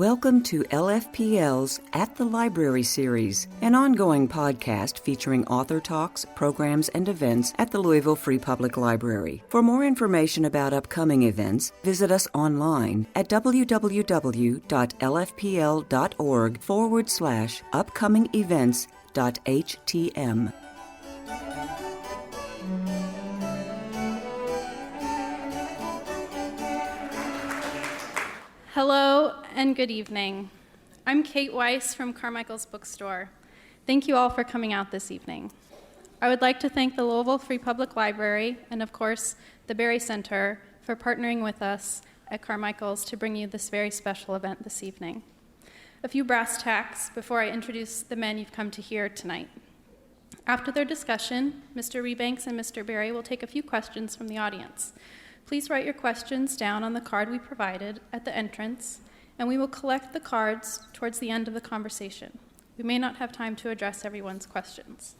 Welcome to LFPL's At the Library series, an ongoing podcast featuring author talks, programs, and events at the Louisville Free Public Library. For more information about upcoming events, visit us online at www.lfpl.org/upcoming-events.htm. Hello and good evening. I'm Kate Weiss from Carmichael's Bookstore. Thank you all for coming out this evening. I would like to thank the Louisville Free Public Library and, of course, the Berry Center for partnering with us at Carmichael's to bring you this very special event this evening. A few brass tacks before I introduce the men you've come to hear tonight. After their discussion, Mr. Rebanks and Mr. Berry will take a few questions from the audience. Please write your questions down on the card we provided at the entrance, and we will collect the cards towards the end of the conversation. We may not have time to address everyone's questions.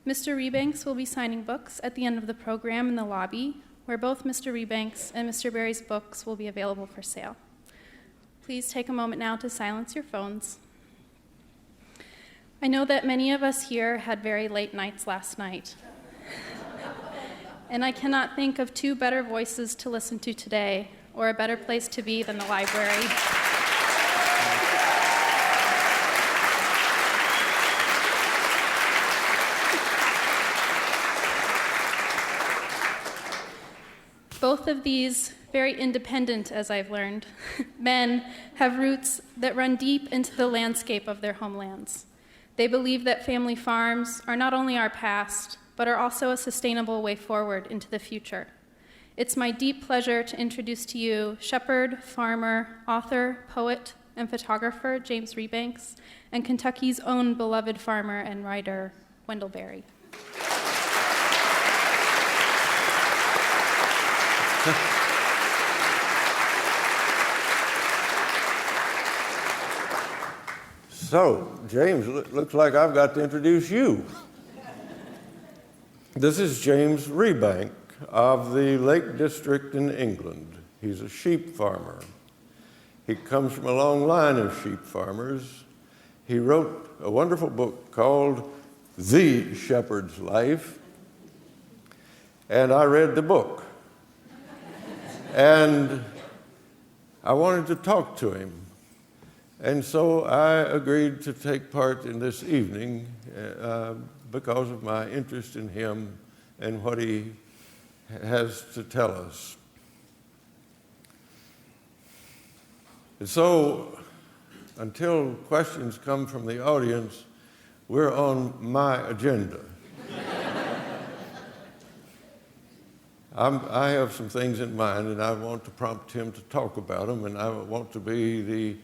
Mr. Rebanks will be signing books at the end of the program in the lobby, where both Mr. Rebanks and Mr. Berry's books will be available for sale. Please take a moment now to silence your phones. I know that many of us here had very late nights last night. And I cannot think of two better voices to listen to today, or a better place to be than the library. Both of these, very independent as I've learned, men have roots that run deep into the landscape of their homelands. They believe that family farms are not only our past, but are also a sustainable way forward into the future. It's my deep pleasure to introduce to you shepherd, farmer, author, poet, and photographer James Rebanks, and Kentucky's own beloved farmer and writer, Wendell Berry. So, James, looks like I've got to introduce you. This is James Rebanks of the Lake District in England. He's a sheep farmer. He comes from a long line of sheep farmers. He wrote a wonderful book called The Shepherd's Life, and I read the book. And I wanted to talk to him. And so I agreed to take part in this evening because of my interest in him and what he has to tell us. And so, until questions come from the audience, we're on my agenda. I have some things in mind, and I want to prompt him to talk about them, and I want to be the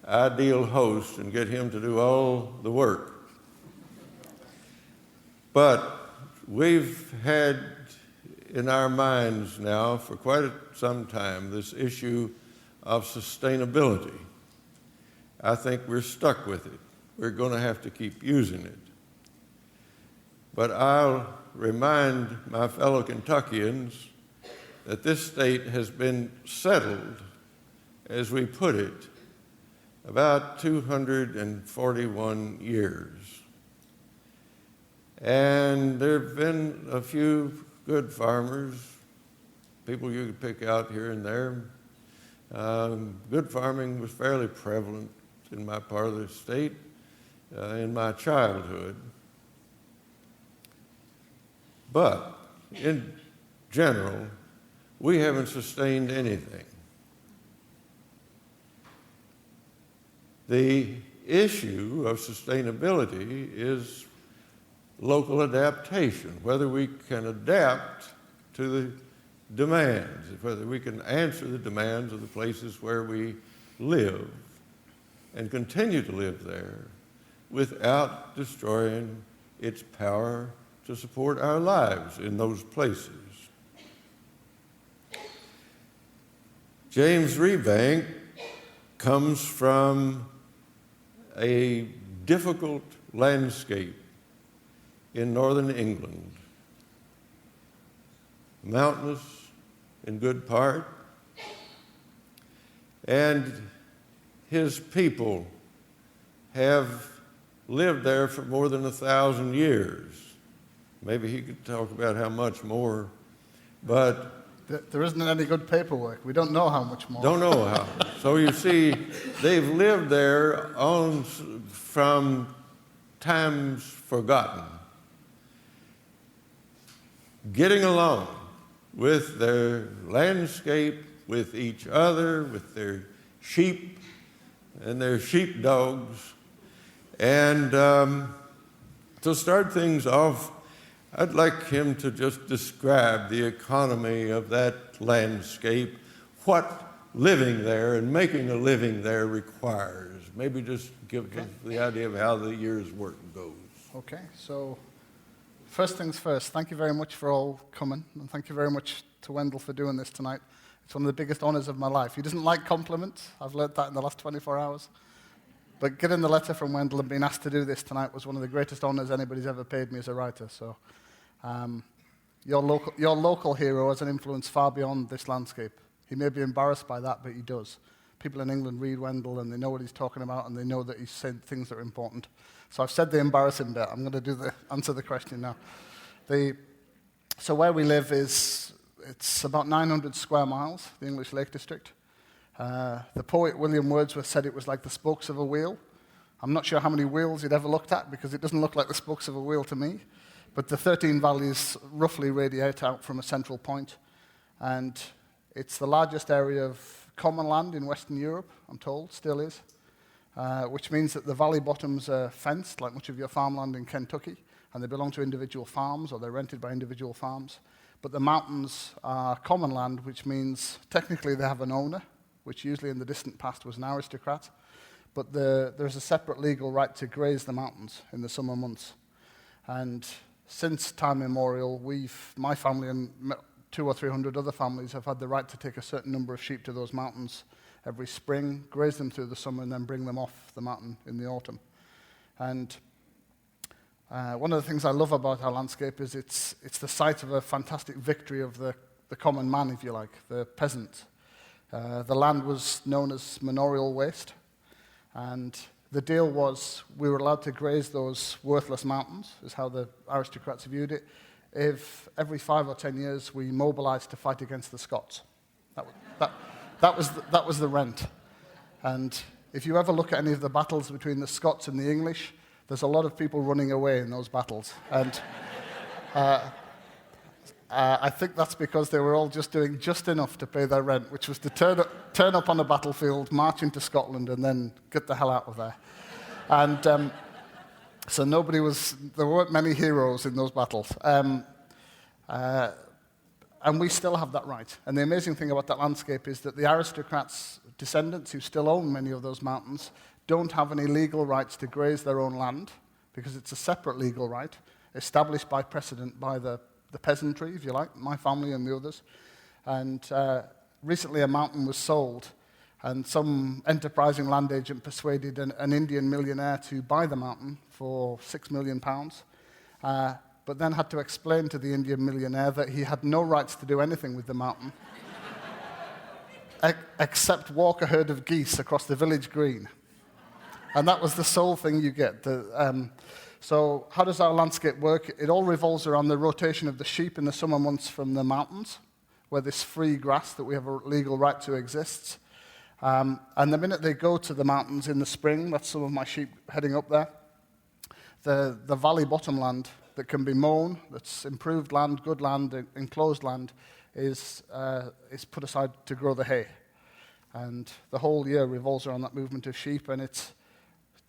ideal host and get him to do all the work. But we've had in our minds now for quite some time this issue of sustainability. I think we're stuck with it. We're going to have to keep using it. But I'll remind my fellow Kentuckians that this state has been settled, as we put it, about 241 years. And there have been a few good farmers, people you could pick out here and there. Good farming was fairly prevalent in my part of the state in my childhood. But in general, we haven't sustained anything. The issue of sustainability is local adaptation, whether we can adapt to the demands, whether we can answer the demands of the places where we live and continue to live there without destroying its power to support our lives in those places. James Rebanks comes from a difficult landscape in northern England, mountainous in good part, and his people have lived there for more than 1,000 years. Maybe he could talk about how much more, but there isn't any good paperwork. We don't know how much more. don't know how. So you see, they've lived there from times forgotten, getting along with their landscape, with each other, with their sheep and their sheepdogs. And to start things off, I'd like him to just describe the economy of that landscape, what living there and making a living there requires. Maybe just give us the idea of how the year's work goes. Okay, so first things first, thank you very much for all coming, and thank you very much to Wendell for doing this tonight. It's one of the biggest honors of my life. He doesn't like compliments. I've learned that in the last 24 hours. But getting the letter from Wendell and being asked to do this tonight was one of the greatest honors anybody's ever paid me as a writer. So your local hero has an influence far beyond this landscape. He may be embarrassed by that, but he does. People in England read Wendell and they know what he's talking about and they know that he's said things that are important. So I've said the embarrassing bit. I'm going to answer the question now. So where we live it's about 900 square miles, the English Lake District. The poet William Wordsworth said it was like the spokes of a wheel. I'm not sure how many wheels he'd ever looked at because it doesn't look like the spokes of a wheel to me. But the 13 valleys roughly radiate out from a central point. And it's the largest area of common land in Western Europe, I'm told, still is. Which means that the valley bottoms are fenced, like much of your farmland in Kentucky, and they belong to individual farms or they're rented by individual farms. But the mountains are common land, which means technically they have an owner, which usually in the distant past was an aristocrat. But there's a separate legal right to graze the mountains in the summer months. And since time immemorial, my family and 200 or 300 other families have had the right to take a certain number of sheep to those mountains every spring, graze them through the summer, and then bring them off the mountain in the autumn. And one of the things I love about our landscape is it's the site of a fantastic victory of the common man, if you like, the peasant. The land was known as manorial waste, and the deal was we were allowed to graze those worthless mountains, is how the aristocrats viewed it, if every 5 or 10 years we mobilized to fight against the Scots. That was the rent. And if you ever look at any of the battles between the Scots and the English, there's a lot of people running away in those battles. And I think that's because they were all just doing just enough to pay their rent, which was to turn up on the battlefield, march into Scotland, and then get the hell out of there. And so there weren't many heroes in those battles. And we still have that right. And the amazing thing about that landscape is that the aristocrats' descendants who still own many of those mountains don't have any legal rights to graze their own land because it's a separate legal right established by precedent by the peasantry, if you like, my family and the others. And recently a mountain was sold, and some enterprising land agent persuaded an Indian millionaire to buy the mountain for £6 million, but then had to explain to the Indian millionaire that he had no rights to do anything with the mountain except walk a herd of geese across the village green. And that was the sole thing you get. So how does our landscape work? It all revolves around the rotation of the sheep in the summer months from the mountains, where this free grass that we have a legal right to exists. And the minute they go to the mountains in the spring, that's some of my sheep heading up there, the valley bottom land that can be mown, that's improved land, good land, enclosed land, is put aside to grow the hay. And the whole year revolves around that movement of sheep, and it's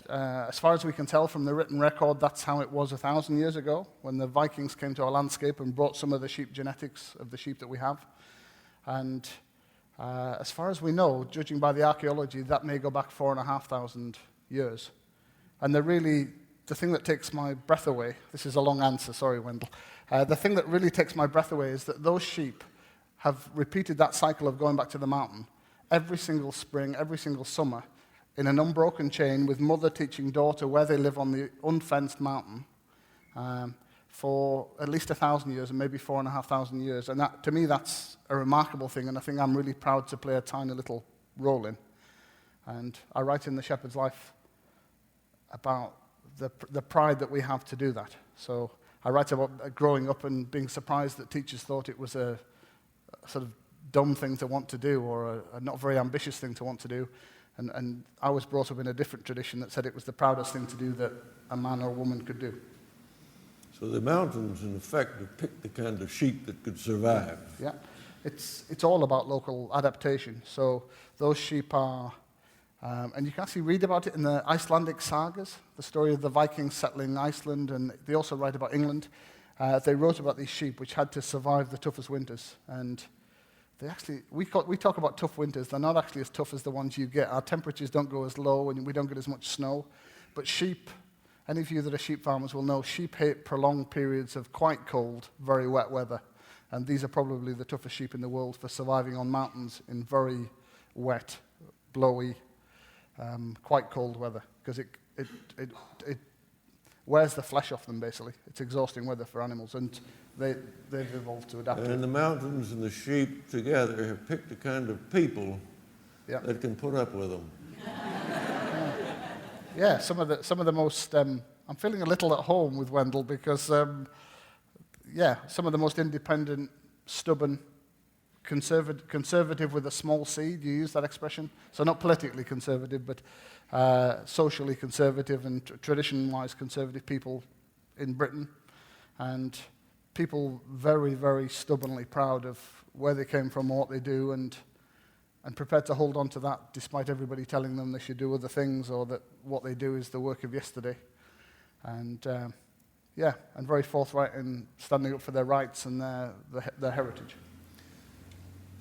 as far as we can tell from the written record, that's how it was 1,000 years ago when the Vikings came to our landscape and brought some of the sheep genetics of the sheep that we have. And as far as we know, judging by the archaeology, that may go back 4,500 years. And the thing that takes my breath away, this is a long answer, sorry, Wendell. The thing that really takes my breath away is that those sheep have repeated that cycle of going back to the mountain every single spring, every single summer, in an unbroken chain with mother teaching daughter where they live on the unfenced mountain for at least 1,000 years and maybe 4,500 years. And that, to me, that's a remarkable thing and a thing I'm really proud to play a tiny little role in. And I write in The Shepherd's Life about the pride that we have to do that. So I write about growing up and being surprised that teachers thought it was a sort of dumb thing to want to do, or a not very ambitious thing to want to do. And I was brought up in a different tradition that said it was the proudest thing to do that a man or a woman could do. So the mountains, in effect, have picked the kind of sheep that could survive. Yeah, it's all about local adaptation. So those sheep are, and you can actually read about it in the Icelandic sagas, the story of the Vikings settling Iceland, and they also write about England. They wrote about these sheep which had to survive the toughest winters, and they actually, we talk about tough winters. They're not actually as tough as the ones you get. Our temperatures don't go as low, and we don't get as much snow. But sheep, any of you that are sheep farmers will know, sheep hate prolonged periods of quite cold, very wet weather. And these are probably the toughest sheep in the world for surviving on mountains in very wet, blowy, quite cold weather. Because it wears the flesh off them, basically. It's exhausting weather for animals. And they've evolved to adapt to it. And the mountains and the sheep together have picked the kind of people that can put up with them. Yeah, some of the most. I'm feeling a little at home with Wendell because, some of the most independent, stubborn, conservative with a small c. Do you use that expression? So not politically conservative, but socially conservative and tradition-wise conservative people in Britain, and people very, very stubbornly proud of where they came from, what they do, and prepared to hold on to that despite everybody telling them they should do other things or that what they do is the work of yesterday. And and very forthright in standing up for their rights and their heritage.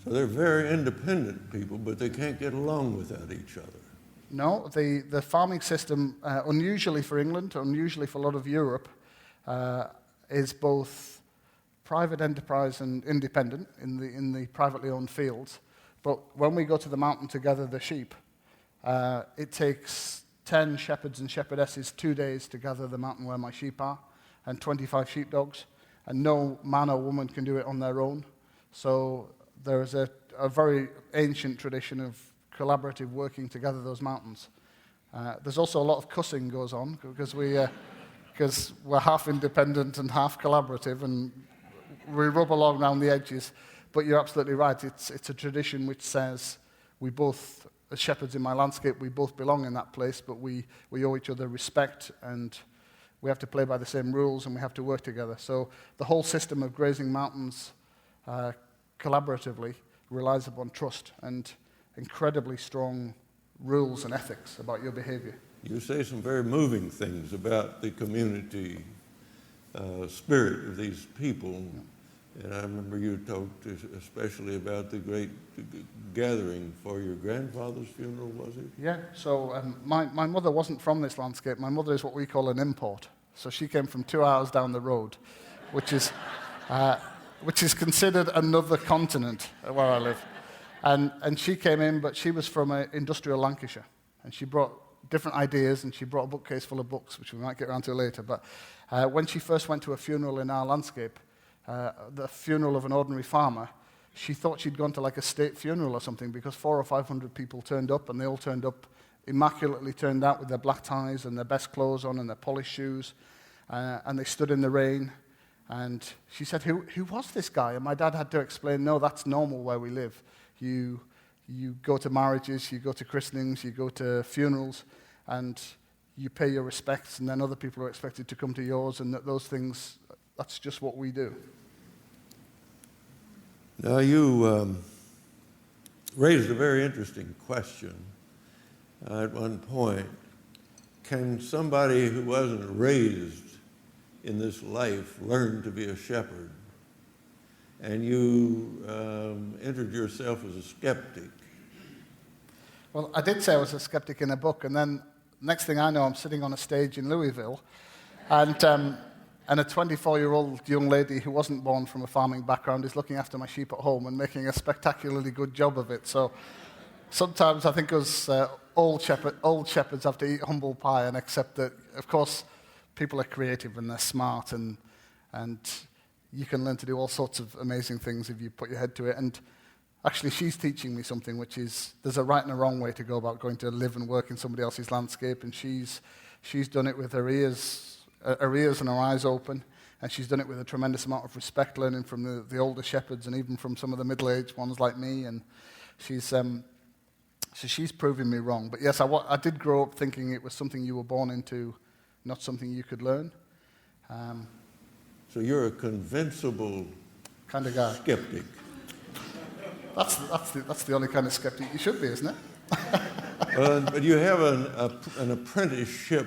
So they're very independent people, but they can't get along without each other. No, the farming system, unusually for England, unusually for a lot of Europe, is both private enterprise and independent in the privately owned fields. But when we go to the mountain to gather the sheep, it takes 10 shepherds and shepherdesses 2 days to gather the mountain where my sheep are, and 25 sheepdogs, and no man or woman can do it on their own. So there is a very ancient tradition of collaborative working to gather those mountains. There's also a lot of cussing goes on because we're half independent and half collaborative, and we rub along around the edges. But you're absolutely right. It's a tradition which says we both, as shepherds in my landscape, we both belong in that place, but we owe each other respect, and we have to play by the same rules, and we have to work together. So the whole system of grazing mountains collaboratively relies upon trust and incredibly strong rules and ethics about your behavior. You say some very moving things about the community spirit of these people. Yeah. And I remember you talked especially about the great gathering for your grandfather's funeral, was it? Yeah, so my mother wasn't from this landscape. My mother is what we call an import. So she came from 2 hours down the road, which is considered another continent where I live. And she came in, but she was from industrial Lancashire. And she brought different ideas, and she brought a bookcase full of books, which we might get around to later. But when she first went to a funeral in our landscape, the funeral of an ordinary farmer, she thought she'd gone to like a state funeral or something because 400 or 500 people turned up, and they all turned up immaculately turned out with their black ties and their best clothes on and their polished shoes, and they stood in the rain. And she said, who was this guy? And my dad had to explain, no, that's normal where we live. You go to marriages, you go to christenings, you go to funerals, and you pay your respects, and then other people are expected to come to yours, and those things, that's just what we do. Now, you raised a very interesting question at one point. Can somebody who wasn't raised in this life learn to be a shepherd? And you entered yourself as a skeptic. Well, I did say I was a skeptic in a book, and then next thing I know, I'm sitting on a stage in Louisville, and a 24-year-old young lady who wasn't born from a farming background is looking after my sheep at home and making a spectacularly good job of it. So sometimes I think us old shepherds have to eat humble pie and accept that, of course, people are creative and they're smart, and you can learn to do all sorts of amazing things if you put your head to it. And Actually, she's teaching me something, which is there's a right and a wrong way to go about going to live and work in somebody else's landscape, and she's done it with her ears and her eyes open, and she's done it with a tremendous amount of respect, learning from the older shepherds and even from some of the middle-aged ones like me, and she's proving me wrong. But yes, I did grow up thinking it was something you were born into, not something you could learn. So you're a convincible kind of guy. skeptic. That's the only kind of skeptic you should be, isn't it? But you have an apprenticeship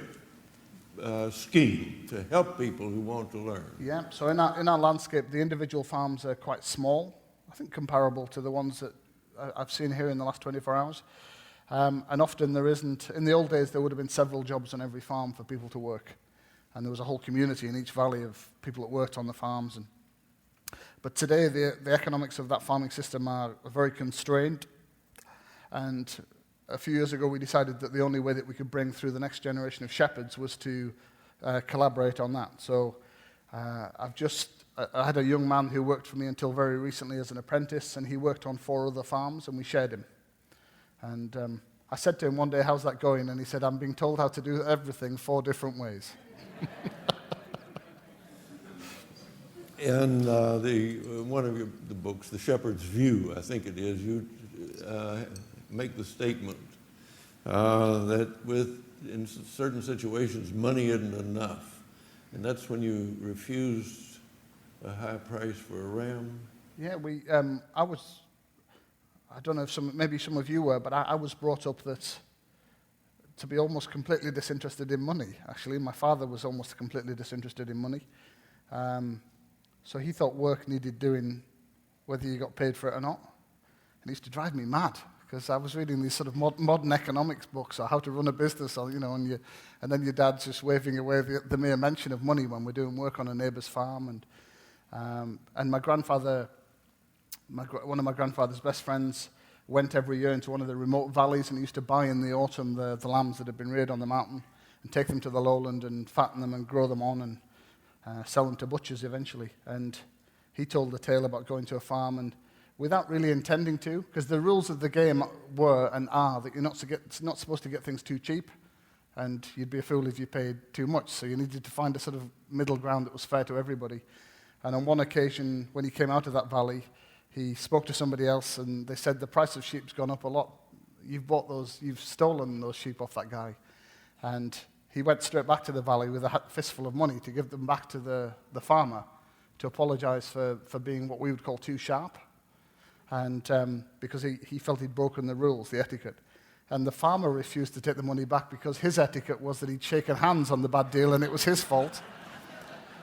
scheme to help people who want to learn. Yeah, so in our landscape, the individual farms are quite small, I think comparable to the ones that I've seen here in the last 24 hours. And often there isn't, in the old days there would have been several jobs on every farm for people to work. And there was a whole community in each valley of people that worked on the farms. But today the economics of that farming system are very constrained. And a few years ago we decided that the only way that we could bring through the next generation of shepherds was to collaborate on that. So I had a young man who worked for me until very recently as an apprentice, and he worked on 4 other farms, and we shared him. And I said to him one day, "How's that going?" And he said, "I'm being told how to do everything 4 different ways." In one of the books, The Shepherd's View, I think it is, you make the statement that in certain situations, money isn't enough. And that's when you refused a high price for a ram? Yeah, I don't know if maybe some of you were, but I was brought up to be almost completely disinterested in money, actually. My father was almost completely disinterested in money. So he thought work needed doing whether you got paid for it or not. And it used to drive me mad, because I was reading these sort of modern economics books, or how to run a business, or, and then your dad's just waving away the mere mention of money when we're doing work on a neighbour's farm. And my grandfather, one of my grandfather's best friends, went every year into one of the remote valleys, and he used to buy in the autumn the lambs that had been reared on the mountain and take them to the lowland and fatten them and grow them on and sell them to butchers eventually. And he told the tale about going to a farm, and without really intending to, because the rules of the game were and are that you're not supposed to get things too cheap, and you'd be a fool if you paid too much. So you needed to find a sort of middle ground that was fair to everybody. And on one occasion, when he came out of that valley, he spoke to somebody else, and they said, "The price of sheep's gone up a lot. You've stolen those sheep off that guy." And he went straight back to the valley with a fistful of money to give them back to the farmer to apologize for being what we would call too sharp. And because he felt he'd broken the rules, the etiquette. And the farmer refused to take the money back because his etiquette was that he'd shaken hands on the bad deal and it was his fault.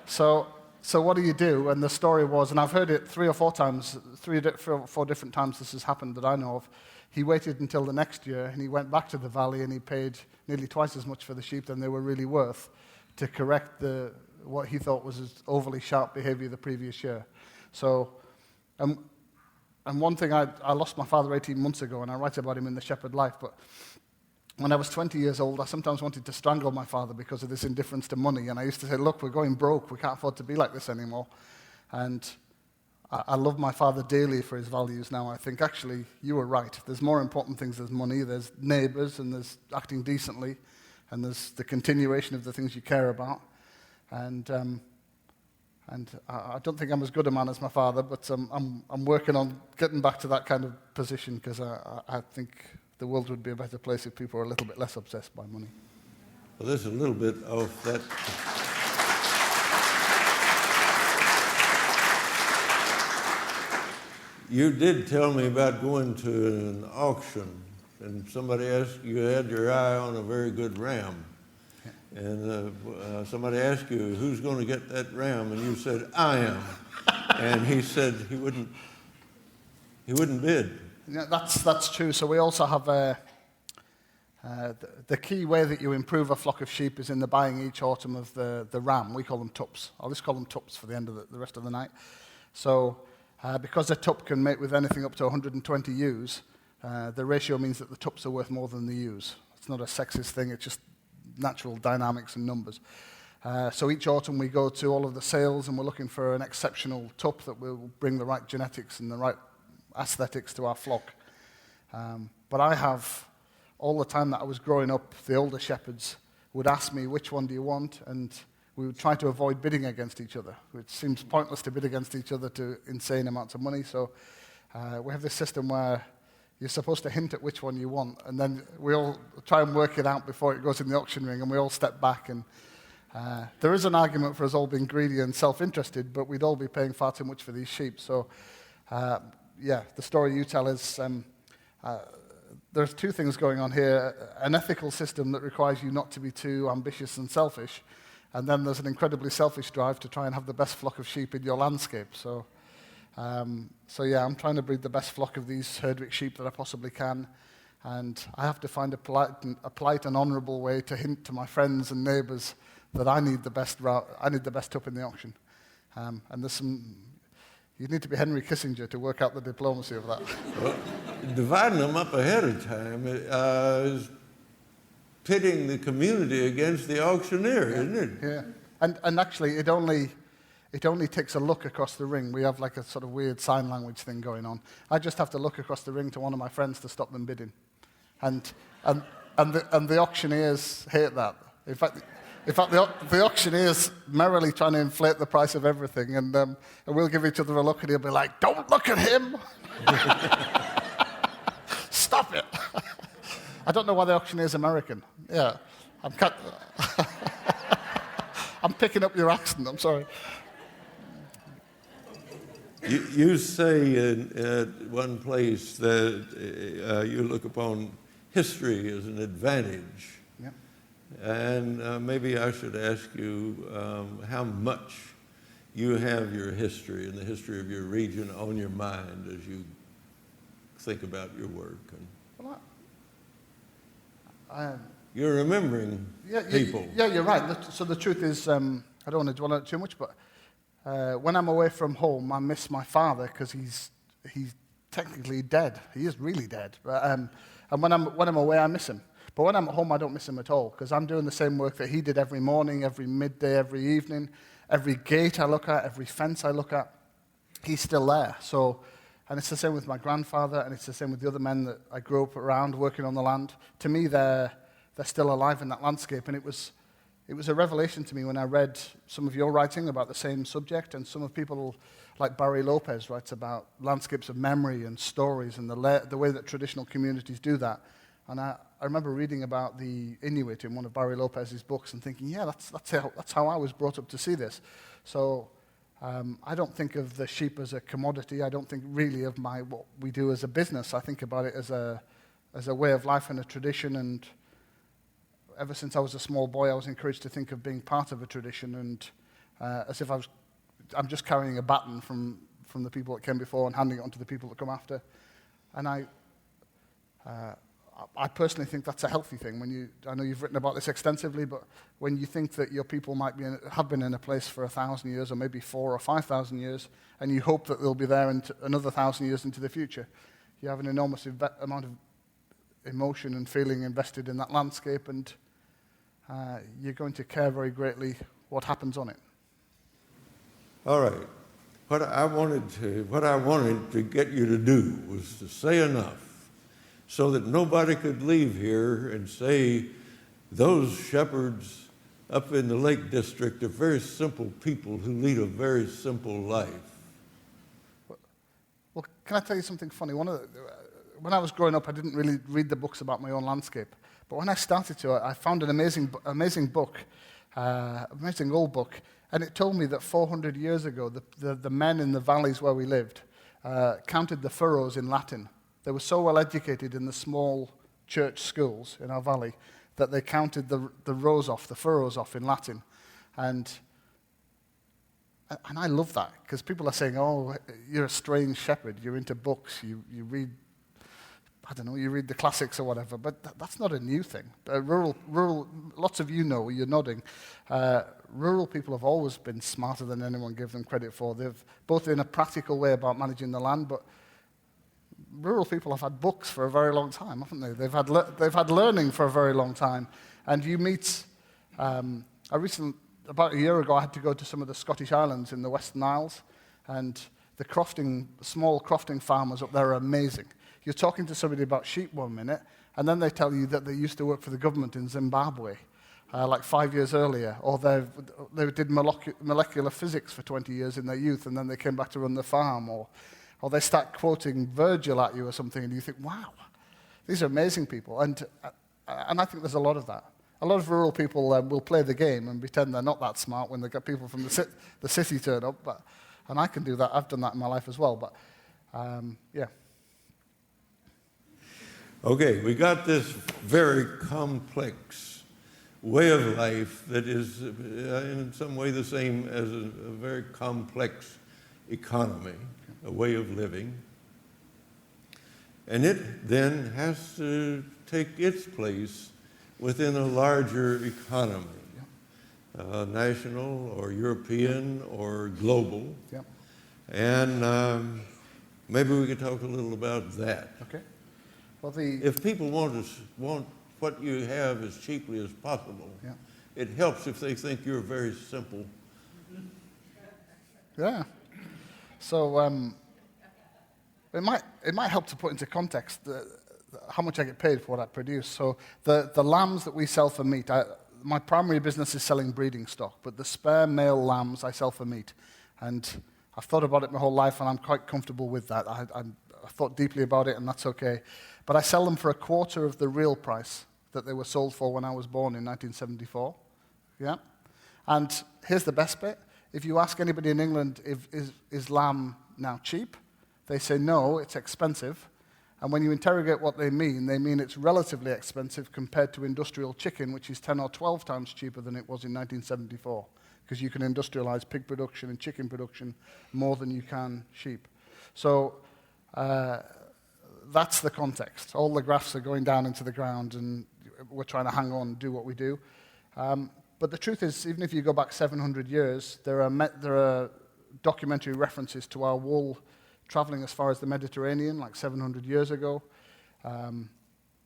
So what do you do? And the story was, and I've heard it 3 or 4 times, 3 or 4 different times this has happened that I know of. He waited until the next year, and he went back to the valley, and he paid nearly twice as much for the sheep than they were really worth to correct what he thought was his overly sharp behavior the previous year. So, and one thing, I lost my father 18 months ago, and I write about him in The Shepherd Life, but when I was 20 years old, I sometimes wanted to strangle my father because of this indifference to money. And I used to say, "Look, we're going broke. We can't afford to be like this anymore." And I love my father dearly for his values now. I think, actually, you were right. There's more important things than money. There's neighbours, and there's acting decently, and there's the continuation of the things you care about. And I don't think I'm as good a man as my father, but I'm working on getting back to that kind of position, because I think the world would be a better place if people were a little bit less obsessed by money. Well, there's a little bit of that. You did tell me about going to an auction, and somebody asked, you had your eye on a very good ram. Yeah. And somebody asked you, "Who's going to get that ram?" And you said, "I am." And he said he wouldn't bid. Yeah, that's true. So we also have the key way that you improve a flock of sheep is in the buying each autumn of the ram. We call them tups. I'll just call them tups for the end of the rest of the night. So because a tup can mate with anything up to 120 ewes, the ratio means that the tups are worth more than the ewes. It's not a sexist thing. It's just natural dynamics and numbers. So each autumn we go to all of the sales, and we're looking for an exceptional tup that will bring the right genetics and the right aesthetics to our flock. But I have, all the time that I was growing up, the older shepherds would ask me, which one do you want? And we would try to avoid bidding against each other. It seems pointless to bid against each other to insane amounts of money. So we have this system where you're supposed to hint at which one you want, and then we all try and work it out before it goes in the auction ring, and we all step back. And there is an argument for us all being greedy and self-interested, but we'd all be paying far too much for these sheep. So, the story you tell is there's two things going on here: an ethical system that requires you not to be too ambitious and selfish, and then there's an incredibly selfish drive to try and have the best flock of sheep in your landscape. So I'm trying to breed the best flock of these Herdwick sheep that I possibly can, and I have to find a polite and honourable way to hint to my friends and neighbours that I need the best tup in the auction. And you need to be Henry Kissinger to work out the diplomacy of that. Well, dividing them up ahead of time is pitting the community against the auctioneer, isn't it? Yeah, and actually it only takes a look across the ring. We have like a sort of weird sign language thing going on. I just have to look across the ring to one of my friends to stop them bidding, and the auctioneers hate that. In fact, the auctioneer's merrily trying to inflate the price of everything, and we'll give each other a look, and he'll be like, "Don't look at him! Stop it!" I don't know why the auctioneer's American. Yeah, I'm picking up your accent. I'm sorry. You say at one place that you look upon history as an advantage. Yeah. And maybe I should ask you how much you have your history and the history of your region on your mind as you think about your work. Well, you're remembering people. Yeah, you're right. So the truth is, I don't want to dwell on it too much, but when I'm away from home, I miss my father because he's technically dead. He is really dead. And when I'm away, I miss him. But when I'm at home, I don't miss him at all because I'm doing the same work that he did every morning, every midday, every evening. Every gate I look at, every fence I look at, he's still there. So, and it's the same with my grandfather, and it's the same with the other men that I grew up around working on the land. To me, they're still alive in that landscape, and it was a revelation to me when I read some of your writing about the same subject, and some of people like Barry Lopez writes about landscapes of memory and stories and the way that traditional communities do that. And I remember reading about the Inuit in one of Barry Lopez's books and thinking, yeah, that's how I was brought up to see this. So I don't think of the sheep as a commodity. I don't think really of what we do as a business. I think about it as a way of life and a tradition. And ever since I was a small boy, I was encouraged to think of being part of a tradition, and as if I'm just carrying a baton from the people that came before and handing it on to the people that come after. And I personally think that's a healthy thing. I know you've written about this extensively, but when you think that your people might have been in a place for 1,000 years, or maybe 4,000 or 5,000 years, and you hope that they'll be there another 1,000 years into the future, you have an enormous amount of emotion and feeling invested in that landscape, and you're going to care very greatly what happens on it. All right. What I wanted to get you to do was to say enough so that nobody could leave here and say, those shepherds up in the Lake District are very simple people who lead a very simple life. Well, can I tell you something funny? When I was growing up, I didn't really read the books about my own landscape. But when I started to, I found an amazing book, amazing old book, and it told me that 400 years ago, the men in the valleys where we lived counted the furrows in Latin. They were so well educated in the small church schools in our valley that they counted the furrows off in Latin. And I love that, because people are saying, oh, you're a strange shepherd, you're into books, you read, I don't know, you read the classics or whatever, but that's not a new thing. Rural, lots of you know, you're nodding, rural people have always been smarter than anyone gives them credit for. They've both in a practical way about managing the land, but rural people have had books for a very long time, haven't they? They've had learning for a very long time. And you meet, about a year ago, I had to go to some of the Scottish Islands in the Western Isles, and The small crofting farmers up there are amazing. You're talking to somebody about sheep 1 minute, and then they tell you that they used to work for the government in Zimbabwe, like 5 years earlier, or they did molecular physics for 20 years in their youth, and then they came back to run the farm, or they start quoting Virgil at you or something, and you think, wow, these are amazing people. And I think there's a lot of that. A lot of rural people will play the game and pretend they're not that smart when they get people from the city turn up, and I can do that. I've done that in my life as well, but yeah. Okay, we got this very complex way of life that is in some way the same as a very complex economy, a way of living. And it then has to take its place within a larger economy, national or European or global. Yep. And maybe we could talk a little about that. Okay. Well, if people want what you have as cheaply as possible, it helps if they think you're very simple. Yeah. So it might help to put into context how much I get paid for what I produce. So the lambs that we sell for meat, my primary business is selling breeding stock, but the spare male lambs I sell for meat. And I've thought about it my whole life, and I'm quite comfortable with that. I thought deeply about it, and that's okay. But I sell them for a quarter of the real price that they were sold for when I was born in 1974. Yeah? And here's the best bit. If you ask anybody in England, is lamb now cheap? They say no, it's expensive. And when you interrogate what they mean it's relatively expensive compared to industrial chicken, which is 10 or 12 times cheaper than it was in 1974, because you can industrialize pig production and chicken production more than you can sheep. So that's the context. All the graphs are going down into the ground, and we're trying to hang on and do what we do. But the truth is, even if you go back 700 years, there are documentary references to our wool traveling as far as the Mediterranean, like 700 years ago.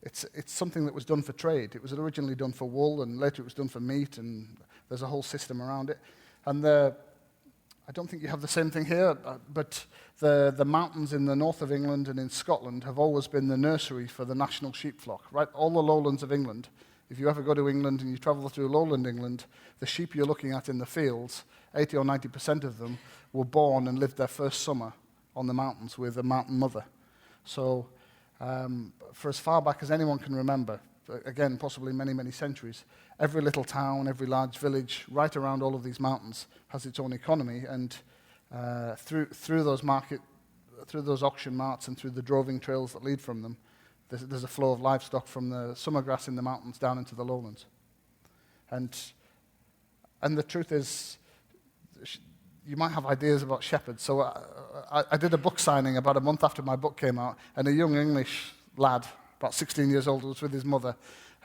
It's something that was done for trade. It was originally done for wool, and later it was done for meat, and there's a whole system around it. And I don't think you have the same thing here, but the mountains in the north of England and in Scotland have always been the nursery for the national sheep flock, right? All the lowlands of England. If you ever go to England and you travel through lowland England, the sheep you're looking at in the fields, 80 or 90% of them were born and lived their first summer on the mountains with a mountain mother. So for as far back as anyone can remember, again, possibly many, many centuries, every little town, every large village, right around all of these mountains has its own economy, and through those auction marts and through the droving trails that lead from them, there's a flow of livestock from the summer grass in the mountains down into the lowlands. And the truth is, you might have ideas about shepherds. So I did a book signing about a month after my book came out, and a young English lad, about 16 years old, was with his mother,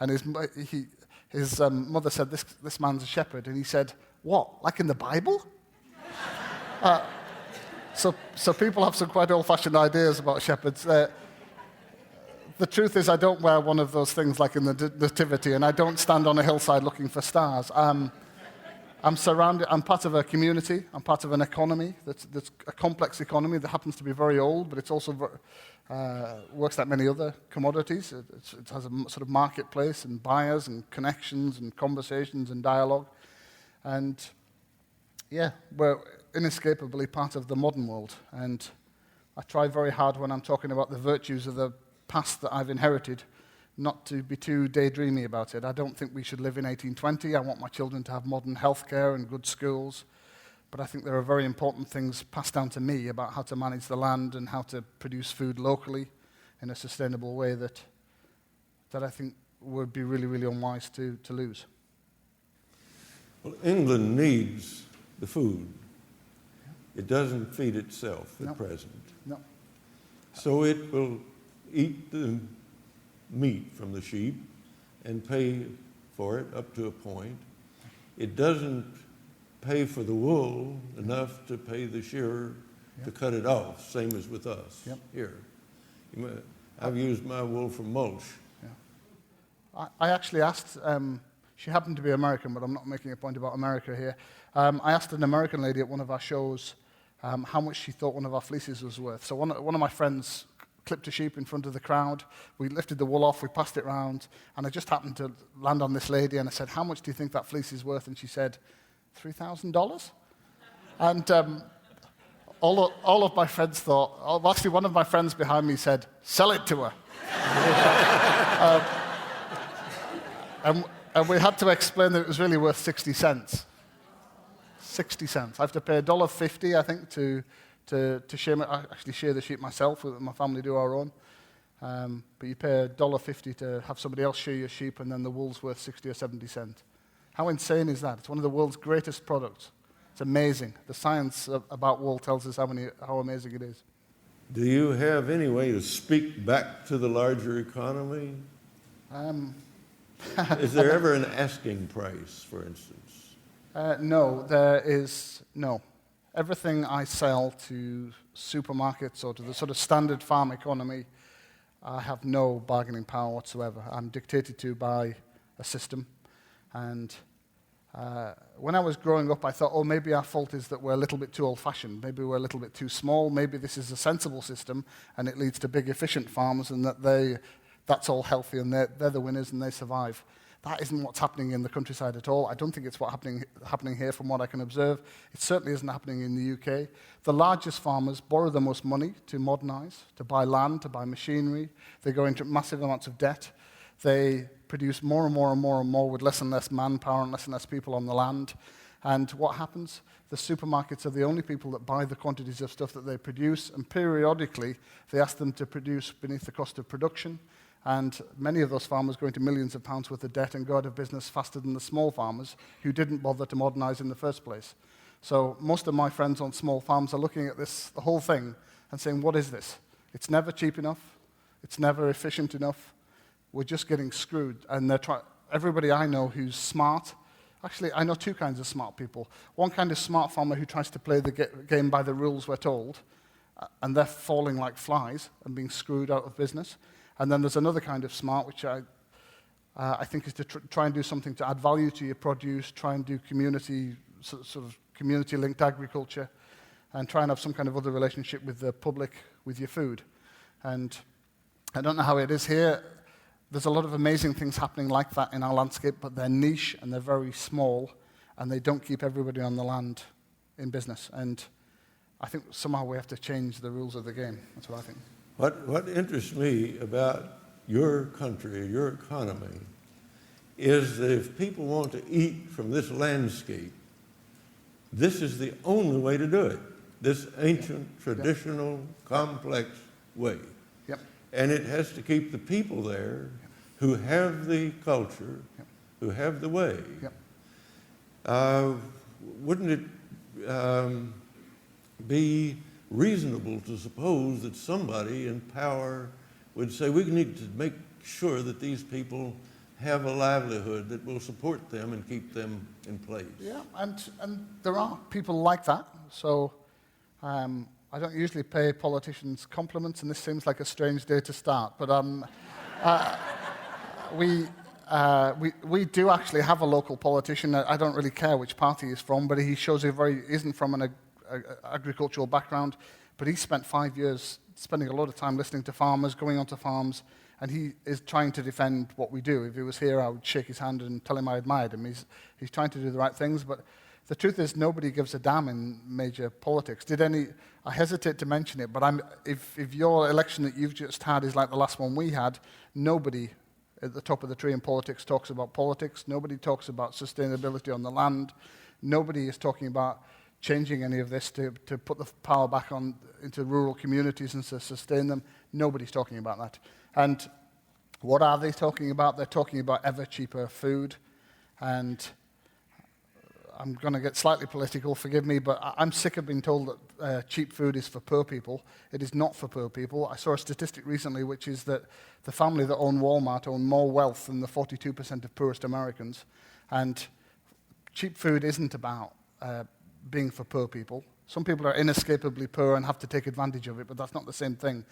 and his mother said, this man's a shepherd, and he said, what, like in the Bible? So people have some quite old-fashioned ideas about shepherds. The truth is, I don't wear one of those things like in the Nativity, and I don't stand on a hillside looking for stars. I'm surrounded. I'm part of a community. I'm part of an economy that's a complex economy that happens to be very old, but it's also works like many other commodities. It has a sort of marketplace and buyers and connections and conversations and dialogue. And yeah, we're inescapably part of the modern world. And I try very hard when I'm talking about the virtues of the past that I've inherited not to be too daydreamy about it. I don't think we should live in 1820. I want my children to have modern healthcare and good schools. But I think there are very important things passed down to me about how to manage the land and how to produce food locally in a sustainable way that I think would be really, really unwise to lose. Well, England needs the food. It doesn't feed itself at present. No. So it will eat the meat from the sheep and pay for it up to a point. It doesn't pay for the wool enough to pay the shearer to cut it off, same as with us here. I've used my wool for mulch. Yeah. I actually asked, she happened to be American, but I'm not making a point about America here. I asked an American lady at one of our shows how much she thought one of our fleeces was worth. So one of my friends clipped a sheep in front of the crowd. We lifted the wool off, we passed it round, and I just happened to land on this lady, and I said, how much do you think that fleece is worth? And she said, $3,000? And all of my friends thought, well, actually one of my friends behind me said, sell it to her. And we had to explain that it was really worth 60 cents. 60 cents. I have to pay $1.50, I think, to share. I actually share the sheep myself. With my family do our own. But you pay $1.50 to have somebody else share your sheep, and then the wool's worth 60 or 70 cents. How insane is that? It's one of the world's greatest products. It's amazing. The science about wool tells us how amazing it is. Do you have any way to speak back to the larger economy? Is there ever an asking price, for instance? No, there is no. Everything I sell to supermarkets or to the sort of standard farm economy, I have no bargaining power whatsoever. I'm dictated to by a system. And when I was growing up, I thought, oh, maybe our fault is that we're a little bit too old-fashioned. Maybe we're a little bit too small. Maybe this is a sensible system, and it leads to big, efficient farms, and that's all healthy, and they're the winners, and they survive. That isn't what's happening in the countryside at all. I don't think it's what's happening here from what I can observe. It certainly isn't happening in the UK. The largest farmers borrow the most money to modernize, to buy land, to buy machinery. They go into massive amounts of debt. They produce more and more and more and more with less and less manpower and less people on the land. And what happens? The supermarkets are the only people that buy the quantities of stuff that they produce, and periodically they ask them to produce beneath the cost of production. And many of those farmers go into millions of pounds worth of debt and go out of business faster than the small farmers who didn't bother to modernize in the first place. So most of my friends on small farms are looking at this, the whole thing, and saying, what is this? It's never cheap enough. It's never efficient enough. We're just getting screwed. And everybody I know who's smart, actually, I know two kinds of smart people. One kind of smart farmer who tries to play the game by the rules we're told, and they're falling like flies and being screwed out of business. And then there's another kind of smart, which I think is to try and do something to add value to your produce, try and do sort of community-linked agriculture, and try and have some kind of other relationship with the public, with your food. And I don't know how it is here. There's a lot of amazing things happening like that in our landscape, but they're niche and they're very small, and they don't keep everybody on the land in business. And I think somehow we have to change the rules of the game. That's what I think. What interests me about your country, your economy, is that if people want to eat from this landscape, this is the only way to do it, this ancient, traditional, complex way. Yep. And it has to keep the people there who have the culture, who have the way. Yep. Wouldn't it be reasonable to suppose that somebody in power would say, we need to make sure that these people have a livelihood that will support them and keep them in place? Yeah, and there are people like that. So I don't usually pay politicians compliments, and this seems like a strange day to start. But we do actually have a local politician. I don't really care which party he's from, but he shows isn't from an agricultural background, but he spent 5 years spending a lot of time listening to farmers, going onto farms, and he is trying to defend what we do. If he was here, I would shake his hand and tell him I admired him. He's trying to do the right things, but the truth is nobody gives a damn in major politics. I hesitate to mention it, but if your election that you've just had is like the last one we had, nobody at the top of the tree in politics talks about politics. Nobody talks about sustainability on the land. Nobody is talking about changing any of this to put the power back into rural communities and to sustain them. Nobody's talking about that. And what are they talking about? They're talking about ever cheaper food. And I'm going to get slightly political, forgive me, but I'm sick of being told that cheap food is for poor people. It is not for poor people. I saw a statistic recently which is that the family that own Walmart own more wealth than the 42% of poorest Americans. And cheap food isn't about being for poor people. Some people are inescapably poor and have to take advantage of it, but that's not the same thing.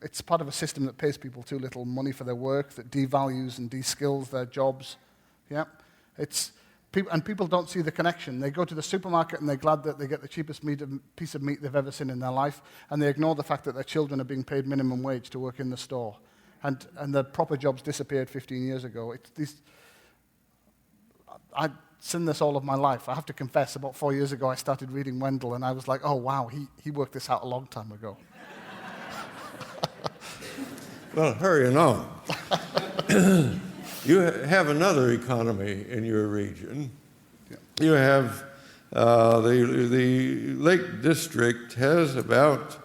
It's part of a system that pays people too little money for their work, that devalues and de-skills their jobs. Yeah, People don't see the connection. They go to the supermarket and they're glad that they get the cheapest piece of meat they've ever seen in their life, and they ignore the fact that their children are being paid minimum wage to work in the store. And the proper jobs disappeared 15 years ago. I've seen this all of my life. I have to confess, about 4 years ago I started reading Wendell, and I was like, oh wow, he worked this out a long time ago. Well, hurrying on. You have another economy in your region. Yeah. You have the Lake District has about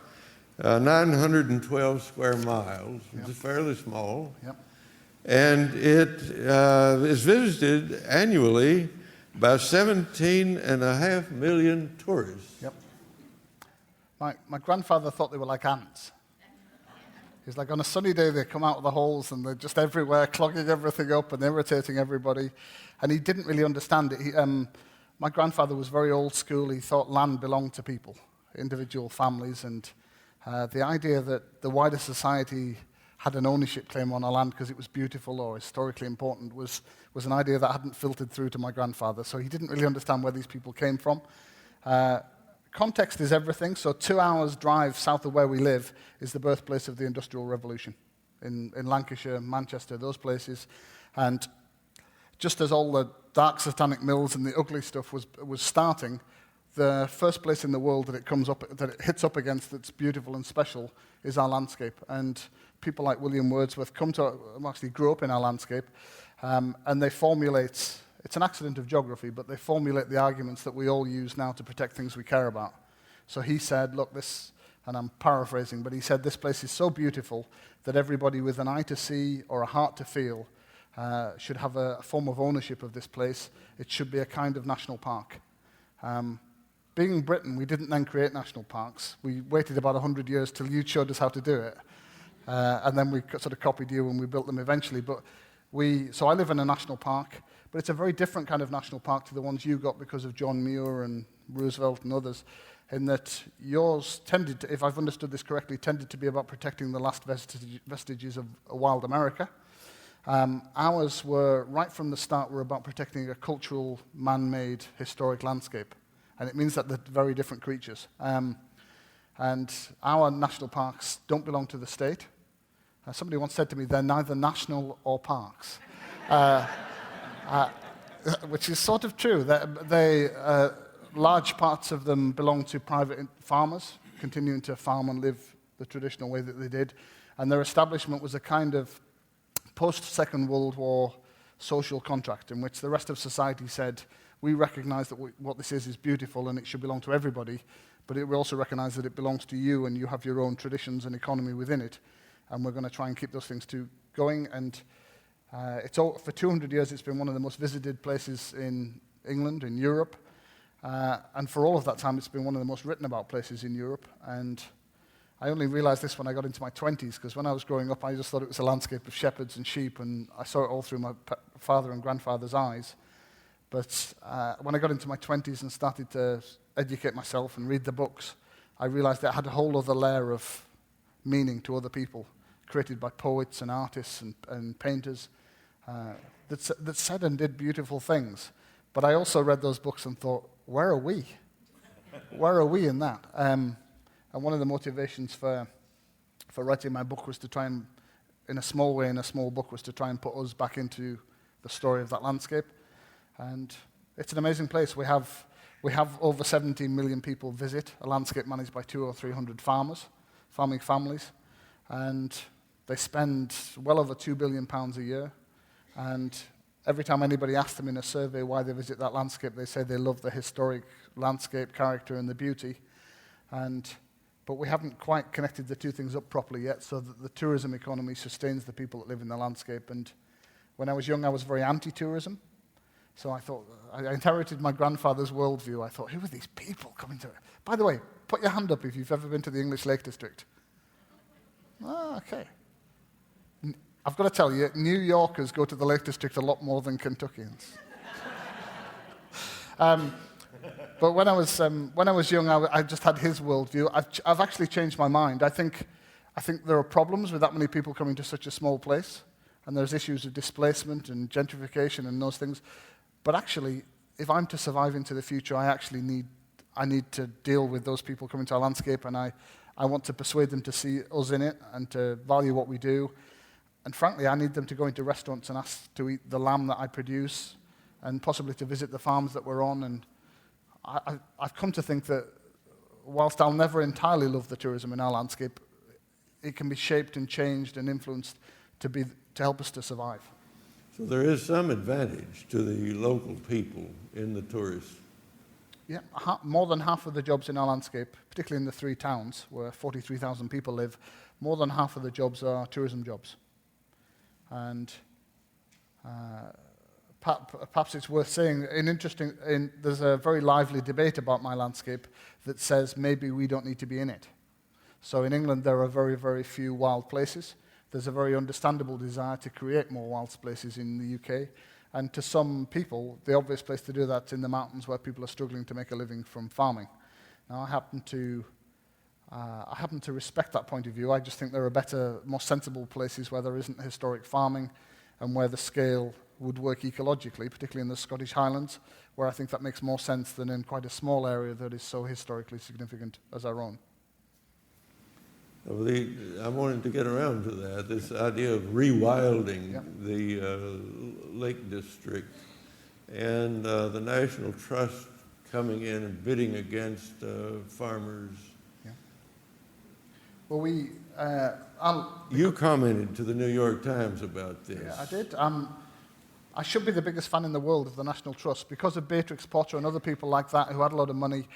912 square miles. Yep. It's fairly small. Yep. And it is visited annually by 17.5 million tourists. Yep. My grandfather thought they were like ants. He's like, on a sunny day, they come out of the holes and they're just everywhere, clogging everything up and irritating everybody. And he didn't really understand it. My grandfather was very old school. He thought land belonged to people, individual families. And the idea that the wider society had an ownership claim on our land because it was beautiful or historically important was an idea that hadn't filtered through to my grandfather. So he didn't really understand where these people came from. Context is everything. So 2 hours drive south of where we live is the birthplace of the Industrial Revolution in Lancashire, Manchester, those places. And just as all the dark satanic mills and the ugly stuff was starting, the first place in the world that it hits up against that's beautiful and special is our landscape. And people like William Wordsworth actually grew up in our landscape, and they formulate. It's an accident of geography, but they formulate the arguments that we all use now to protect things we care about. So he said, look, this, and I'm paraphrasing, but he said, this place is so beautiful that everybody with an eye to see or a heart to feel should have a form of ownership of this place. It should be a kind of national park. Being in Britain, we didn't then create national parks. We waited about 100 years till you showed us how to do it. And then we sort of copied you and we built them eventually. So I live in a national park. But it's a very different kind of national park to the ones you got because of John Muir and Roosevelt and others, in that yours tended to, if I've understood this correctly, tended to be about protecting the last vestiges of a wild America. Ours were, right from the start, were about protecting a cultural, man-made, historic landscape. And it means that they're very different creatures. And our national parks don't belong to the state. Somebody once said to me, they're neither national or parks. Which is sort of true. Large parts of them belong to private farmers, continuing to farm and live the traditional way that they did. And their establishment was a kind of post-Second World War social contract in which the rest of society said, we recognize that what this is beautiful and it should belong to everybody, but we also recognize that it belongs to you and you have your own traditions and economy within it. And we're going to try and keep those things going. And for 200 years, it's been one of the most visited places in England, in Europe. And for all of that time, it's been one of the most written about places in Europe. And I only realized this when I got into my 20s, because when I was growing up, I just thought it was a landscape of shepherds and sheep, and I saw it all through my father and grandfather's eyes. But when I got into my 20s and started to educate myself and read the books, I realized that it had a whole other layer of meaning to other people, created by poets and artists and painters, that said and did beautiful things. But I also read those books and thought, where are we? Where are we in that? And one of the motivations for writing my book was to try and, in a small way, in a small book, was to try and put us back into the story of that landscape. And it's an amazing place. We have over 17 million people visit a landscape managed by 200 or 300 farming families. And they spend well over £2 billion a year. And every time anybody asks them in a survey why they visit that landscape, they say they love the historic landscape character and the beauty. But we haven't quite connected the two things up properly yet, so that the tourism economy sustains the people that live in the landscape. And when I was young, I was very anti-tourism. So I thought, I inherited my grandfather's worldview. I thought, who are these people coming to it? By the way, put your hand up if you've ever been to the English Lake District. Ah, okay. I've got to tell you, New Yorkers go to the Lake District a lot more than Kentuckians. But when I was young, I just had his worldview. I've actually changed my mind. I think there are problems with that many people coming to such a small place, and there's issues of displacement and gentrification and those things. But actually, if I'm to survive into the future, I need to deal with those people coming to our landscape, and I want to persuade them to see us in it and to value what we do. And frankly, I need them to go into restaurants and ask to eat the lamb that I produce and possibly to visit the farms that we're on. And I've come to think that whilst I'll never entirely love the tourism in our landscape, it can be shaped and changed and influenced to help us to survive. So there is some advantage to the local people in the tourists. Yeah, more than half of the jobs in our landscape, particularly in the 3 towns where 43,000 people live, more than half of the jobs are tourism jobs. And perhaps it's worth saying, there's a very lively debate about my landscape that says maybe we don't need to be in it. So in England, there are very, very few wild places. There's a very understandable desire to create more wild places in the UK. And to some people, the obvious place to do that is in the mountains where people are struggling to make a living from farming. Now, I happen to respect that point of view. I just think there are better, more sensible places where there isn't historic farming and where the scale would work ecologically, particularly in the Scottish Highlands, where I think that makes more sense than in quite a small area that is so historically significant as our own. I wanted to get around to that, this idea of rewilding the Lake District and the National Trust coming in and bidding against farmers. Yeah. Well, you commented to the New York Times about this. Yeah, I did. I should be the biggest fan in the world of the National Trust. Because of Beatrix Potter and other people like that who had a lot of money,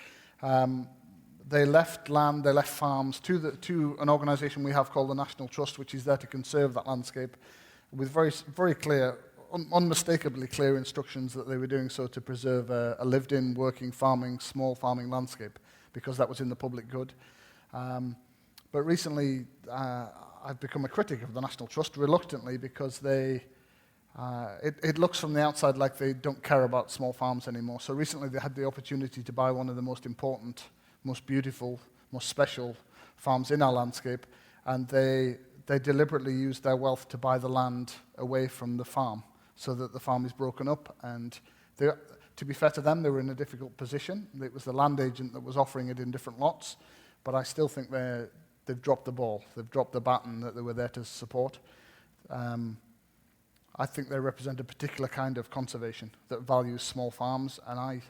they left land, they left farms to an organization we have called the National Trust, which is there to conserve that landscape with very, very clear, unmistakably clear instructions that they were doing so to preserve a lived-in, working, farming, small farming landscape, because that was in the public good. But recently, I've become a critic of the National Trust, reluctantly, because it looks from the outside like they don't care about small farms anymore. So recently they had the opportunity to buy one of the most important, most beautiful, most special farms in our landscape, and they deliberately used their wealth to buy the land away from the farm so that the farm is broken up. And to be fair to them, they were in a difficult position. It was the land agent that was offering it in different lots, but I still think they've dropped the ball. They've dropped the baton that they were there to support. I think they represent a particular kind of conservation that values small farms, and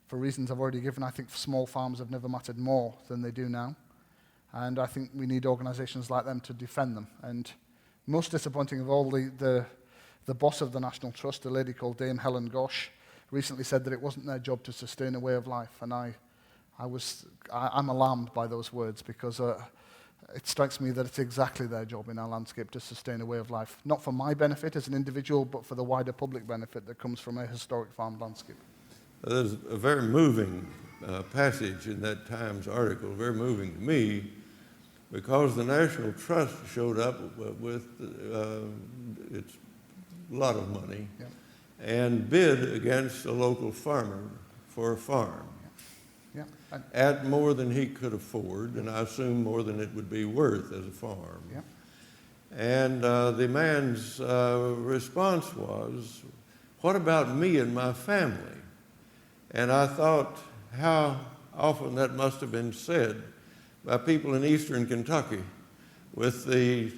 for reasons I've already given, I think small farms have never mattered more than they do now. And I think we need organizations like them to defend them. And most disappointing of all, the boss of the National Trust, a lady called Dame Helen Gosh, recently said that it wasn't their job to sustain a way of life. And I'm alarmed by those words, because it strikes me that it's exactly their job in our landscape to sustain a way of life, not for my benefit as an individual, but for the wider public benefit that comes from a historic farmed landscape. There's a very moving passage in that Times article, very moving to me, because the National Trust showed up with its lot of money and bid against a local farmer for a farm at more than he could afford, and I assume more than it would be worth as a farm. Yeah. And the man's response was, "What about me and my family?" And I thought how often that must have been said by people in eastern Kentucky with the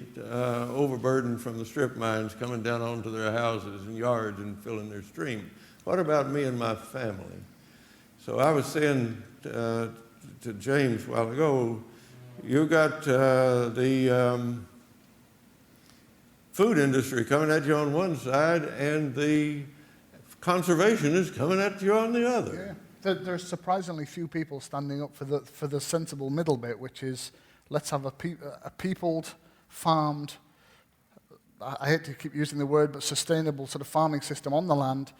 overburden from the strip mines coming down onto their houses and yards and filling their stream. What about me and my family? So I was saying to James a while ago, you got the food industry coming at you on one side and the conservationists coming at you on the other. Yeah. There's surprisingly few people standing up for the sensible middle bit, which is let's have a peopled, farmed, I hate to keep using the word, but sustainable sort of farming system on the land.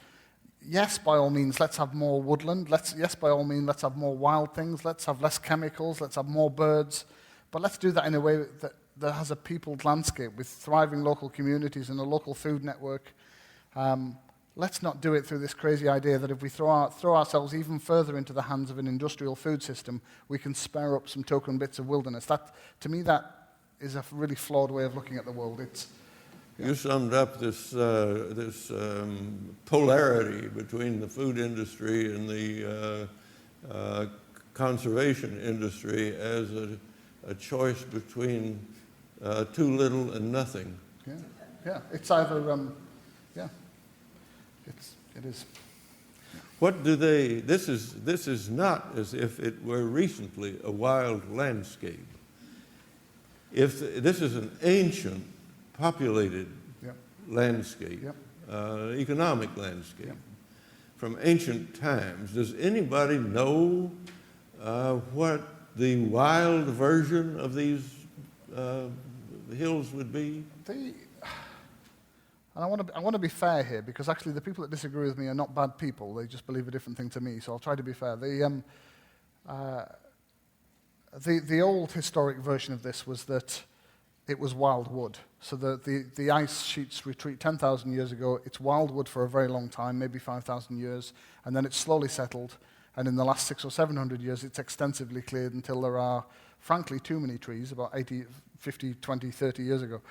Yes, by all means, let's have more woodland. Yes, by all means, let's have more wild things. Let's have less chemicals. Let's have more birds. But let's do that in a way that has a peopled landscape with thriving local communities and a local food network. Let's not do it through this crazy idea that if we throw ourselves even further into the hands of an industrial food system, we can spare up some token bits of wilderness. To me, that is a really flawed way of looking at the world. You summed up this polarity between the food industry and the conservation industry as a choice between too little and nothing. Yeah. It's either, it is. What do they? This is not as if it were recently a wild landscape. This is an ancient, populated landscape, economic landscape from ancient times. Does anybody know what the wild version of these hills would be? And I want to be fair here, because actually the people that disagree with me are not bad people. They just believe a different thing to me, so I'll try to be fair. The old historic version of this was that it was wild wood. So the ice sheets retreat 10,000 years ago. It's wild wood for a very long time, maybe 5,000 years, and then it's slowly settled. And in the last 600 or 700 years, it's extensively cleared until there are, frankly, too many trees, about 80, 50, 20, 30 years ago.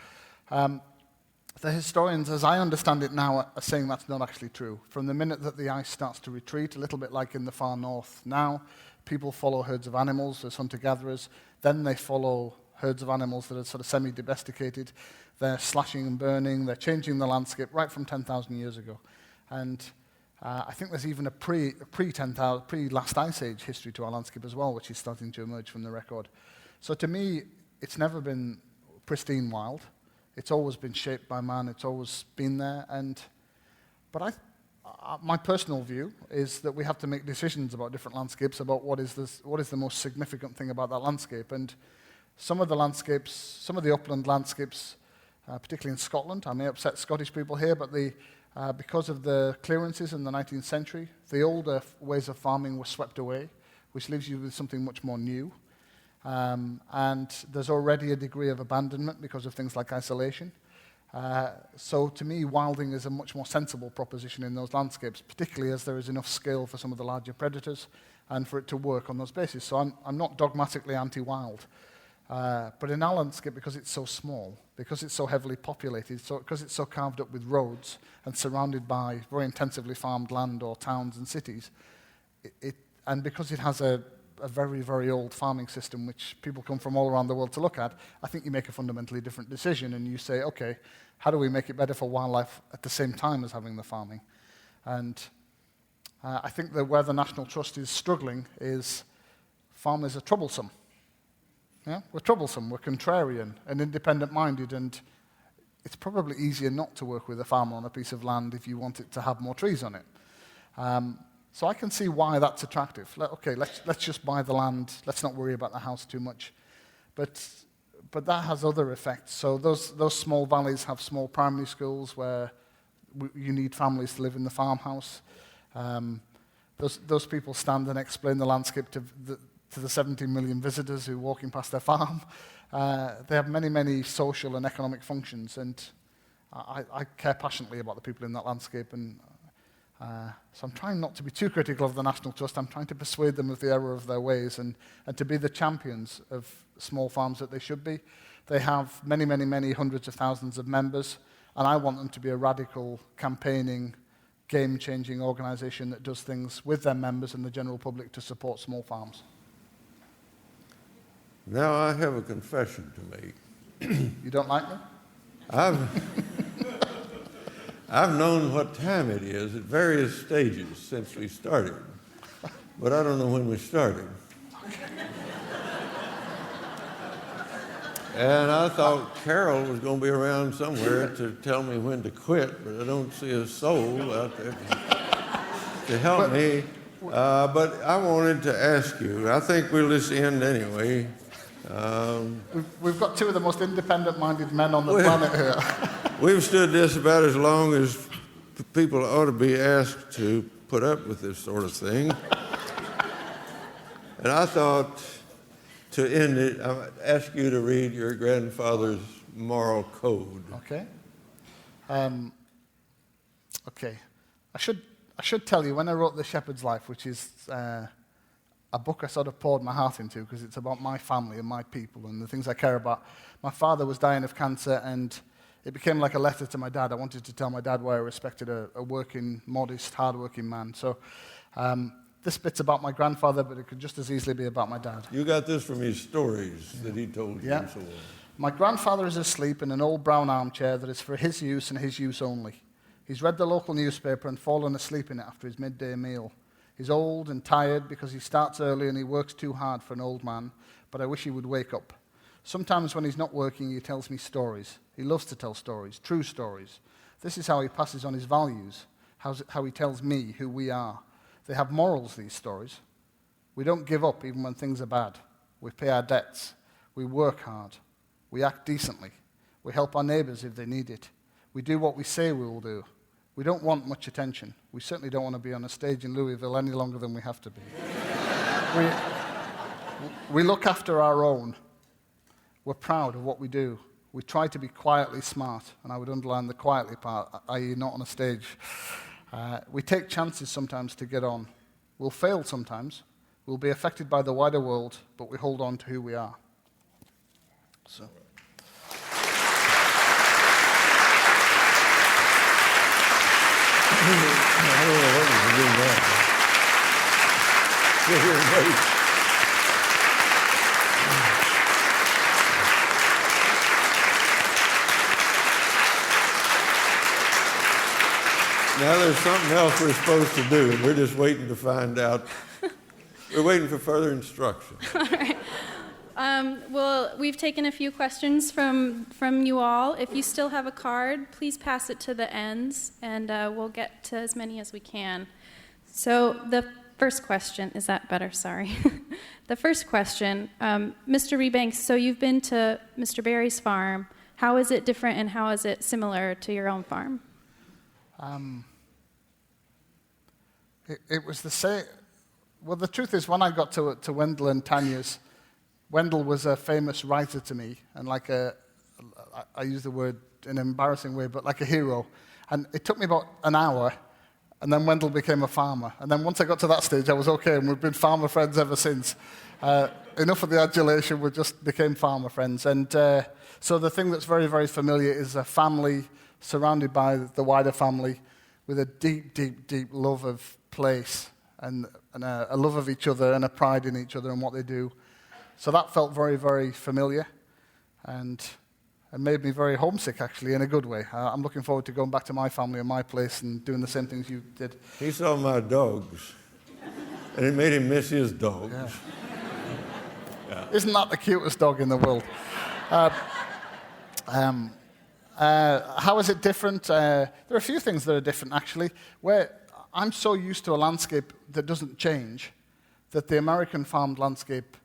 The historians, as I understand it now, are saying that's not actually true. From the minute that the ice starts to retreat, a little bit like in the far north now, people follow herds of animals as hunter-gatherers. Then they follow herds of animals that are sort of semi-domesticated. They're slashing and burning. They're changing the landscape right from 10,000 years ago. And I think there's even a pre-last ice age history to our landscape as well, which is starting to emerge from the record. So to me, it's never been pristine wild. It's always been shaped by man. It's always been there. But my personal view is that we have to make decisions about different landscapes, about what is the most significant thing about that landscape. And some of the landscapes, some of the upland landscapes, particularly in Scotland, I may upset Scottish people here, but because of the clearances in the 19th century, the older ways of farming were swept away, which leaves you with something much more new. And there's already a degree of abandonment because of things like isolation. So to me, wilding is a much more sensible proposition in those landscapes, particularly as there is enough scale for some of the larger predators and for it to work on those bases. So I'm not dogmatically anti-wild. But in our landscape, because it's so small, because it's so heavily populated, because it's so carved up with roads and surrounded by very intensively farmed land or towns and cities, and because it has a very, very old farming system which people come from all around the world to look at, I think you make a fundamentally different decision and you say, okay, how do we make it better for wildlife at the same time as having the farming? And I think that where the National Trust is struggling is farmers are troublesome. Yeah? We're troublesome, we're contrarian and independent-minded, and it's probably easier not to work with a farmer on a piece of land if you want it to have more trees on it. So I can see why that's attractive. Okay, let's just buy the land. Let's not worry about the house too much. But that has other effects. So those small valleys have small primary schools where you need families to live in the farmhouse. Those people stand and explain the landscape to the 17 million visitors who are walking past their farm. They have many, many social and economic functions, and I care passionately about the people in that landscape. And so I'm trying not to be too critical of the National Trust. I'm trying to persuade them of the error of their ways and to be the champions of small farms that they should be. They have many, many, many hundreds of thousands of members, and I want them to be a radical, campaigning, game-changing organization that does things with their members and the general public to support small farms. Now I have a confession to make. You don't like me? I've known what time it is at various stages since we started, but I don't know when we started. And I thought Carol was going to be around somewhere to tell me when to quit, but I don't see a soul out there to help me. But I wanted to ask you, I think we'll just end anyway. We've got two of the most independent-minded men on the planet here. We've stood this about as long as people ought to be asked to put up with this sort of thing. And I thought to end it, I would ask you to read your grandfather's moral code. Okay. Okay. I should tell you, when I wrote The Shepherd's Life, which is a book I sort of poured my heart into because it's about my family and my people and the things I care about. My father was dying of cancer, and it became like a letter to my dad. I wanted to tell my dad why I respected a working, modest, hard-working man. So this bit's about my grandfather, but it could just as easily be about my dad. You got this from his stories that he told you Yeah. and so on. My grandfather is asleep in an old brown armchair that is for his use and his use only. He's read the local newspaper and fallen asleep in it after his midday meal. He's old and tired because he starts early and he works too hard for an old man, but I wish he would wake up. Sometimes when he's not working, he tells me stories. He loves to tell stories, true stories. This is how he passes on his values, how he tells me who we are. They have morals, these stories. We don't give up even when things are bad. We pay our debts. We work hard. We act decently. We help our neighbors if they need it. We do what we say we will do. We don't want much attention. We certainly don't want to be on a stage in Louisville any longer than we have to be. We look after our own. We're proud of what we do. We try to be quietly smart, and I would underline the quietly part, i.e. not on a stage. We take chances sometimes to get on. We'll fail sometimes. We'll be affected by the wider world, but we hold on to who we are. So. I don't know what you're doing now. Sit here and wait. Now there's something else we're supposed to do, and we're just waiting to find out. We're waiting for further instruction. All right. Well, we've taken a few questions from you all. If you still have a card, please pass it to the ends, and we'll get to as many as we can. So the first question, is that better? Sorry. The first question, Mr. Rebanks, so you've been to Mr. Berry's farm. How is it different and how is it similar to your own farm? It was the same. Well, the truth is, when I got to Wendell and Tanya's, Wendell was a famous writer to me, and I use the word in an embarrassing way, but like a hero. And it took me about an hour, and then Wendell became a farmer. And then once I got to that stage, I was okay, and we've been farmer friends ever since. Enough of the adulation, we just became farmer friends. And so the thing that's very, very familiar is a family surrounded by the wider family with a deep, deep, deep love of place and a love of each other and a pride in each other and what they do. So that felt very, very familiar, and it made me very homesick, actually, in a good way. I'm looking forward to going back to my family and my place and doing the same things you did. He saw my dogs, and it made him miss his dogs. Yeah. Yeah. Isn't that the cutest dog in the world? How is it different? There are a few things that are different, actually. Where I'm so used to a landscape that doesn't change that the American farmed landscape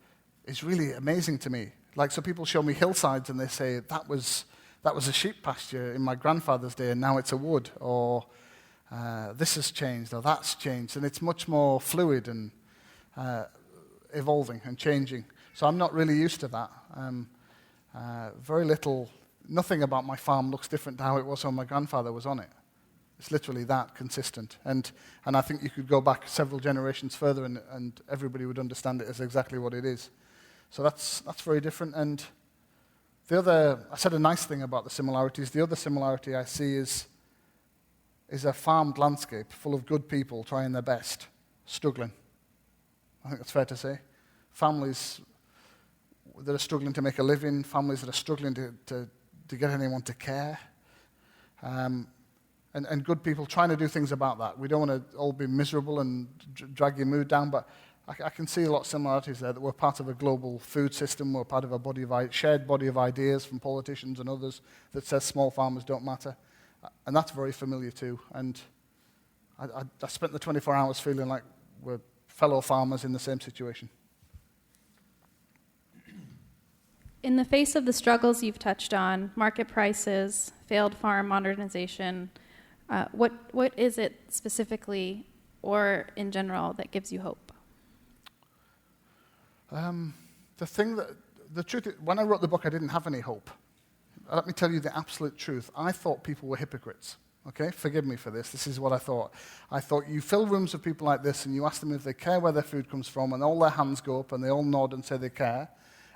is really amazing to me. So people show me hillsides and they say, that was a sheep pasture in my grandfather's day and now it's a wood, or this has changed, or that's changed. And it's much more fluid and evolving and changing. So I'm not really used to that. Nothing about my farm looks different to how it was when my grandfather was on it. It's literally that consistent. And I think you could go back several generations further and everybody would understand it as exactly what it is. So that's very different. And I said a nice thing about the similarities. The other similarity I see is a farmed landscape full of good people trying their best, struggling. I think that's fair to say. Families that are struggling to make a living, families that are struggling to get anyone to care. And good people trying to do things about that. We don't want to all be miserable and drag your mood down, but I can see a lot of similarities there, that we're part of a global food system, we're part of a shared body of ideas from politicians and others that says small farmers don't matter. And that's very familiar too. And I spent the 24 hours feeling like we're fellow farmers in the same situation. In the face of the struggles you've touched on, market prices, failed farm modernization, what is it specifically or in general that gives you hope? The truth is, when I wrote the book, I didn't have any hope. Let me tell you the absolute truth. I thought people were hypocrites. Okay, forgive me for this. This is what I thought. I thought you fill rooms of people like this and you ask them if they care where their food comes from, and all their hands go up and they all nod and say they care.